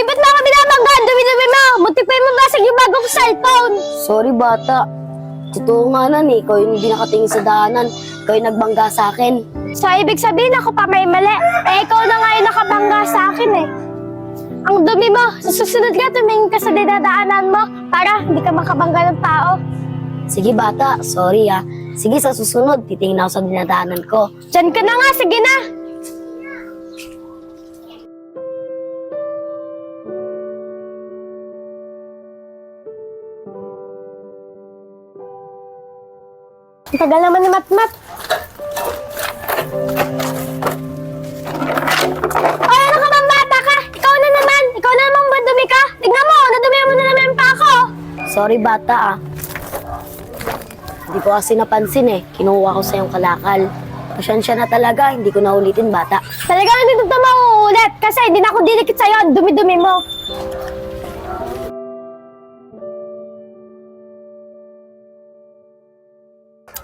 ba't mo ako binabangga? Ang dumi-dumi mo! Muntik pa yung mabasag yung bago kong cellphone! Sorry, bata. Totoo nga nan eh. Ikaw yung hindi nakatingin sa daanan. Ikaw yung nagbangga sa akin. So, ibig sabihin ako pa may mali. Eh, ikaw na nga yung nakabangga sa akin eh. Ang dumi mo. Sa susunod ka, tumingin ka sa dinadaanan mo para hindi ka makabangga ng tao. Sige, bata. Sorry ah. Sige, sa susunod, titingin ako sa dinadaanan ko. Diyan ka na nga, sige na! Ang tagal naman ni Matmat. Ay, ano ka bang bata ka? Ikaw na naman! Ikaw na naman madumi ka! Tignan mo! Nadumi mo na naman pa ako! Sorry, bata ah. Hindi ko kasi napansin eh. Kinuha ko sa iyong kalakal. Pasensya na talaga. Hindi ko na ulitin, bata. Talagang hindi ito mauulit kasi hindi na ako dinikit sa'yo. Ang dumi-dumi mo.